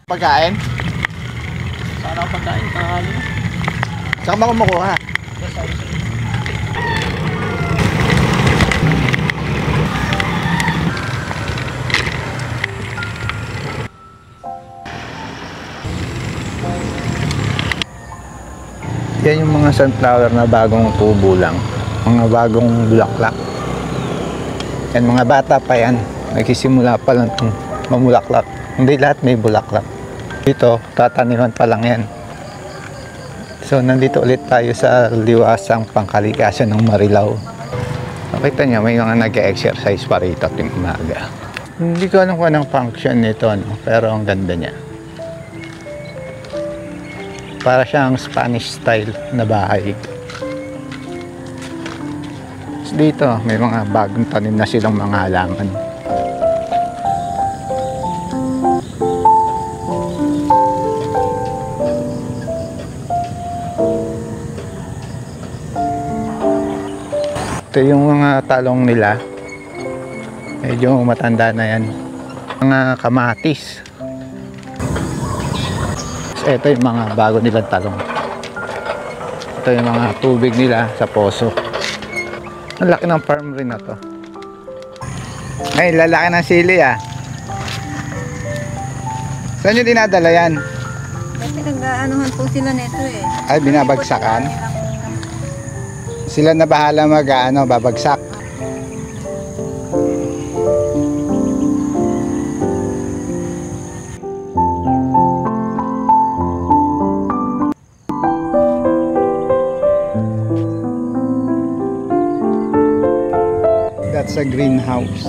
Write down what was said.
Pagkain? Sana ako pagkain, kakali. Saan ba kumukuha? Yan yung mga sunflower na bagong tubo lang. Mga bagong bulaklak. Yan, mga bata pa yan. Nagsisimula pa lang itong mamulaklak. Hindi lahat may bulaklak. Dito, tataniman pa lang yan. So, nandito ulit tayo sa liwasang pangkalikasan ng Marilao. Nakita niya, may mga nag-exercise pa rito tuwing umaga. Hindi ko alam kung anong function nito, no? Pero ang ganda niya. Para siyang Spanish style na bahay. Dito, may mga bagong tanim na silang mga halaman. Ito yung mga talong nila. Medyo matanda na yan. Mga kamatis. Ito yung mga bago nilang talong. Ito yung mga tubig nila sa poso. Ang laki ng farm rin na to. Ay, lalaki ng sili ah. Saan nyo dinadala yan? Kasi nag-aanuhan po sila neto eh. Ay, binabagsakan? Sila na bahala babagsak. That's a greenhouse.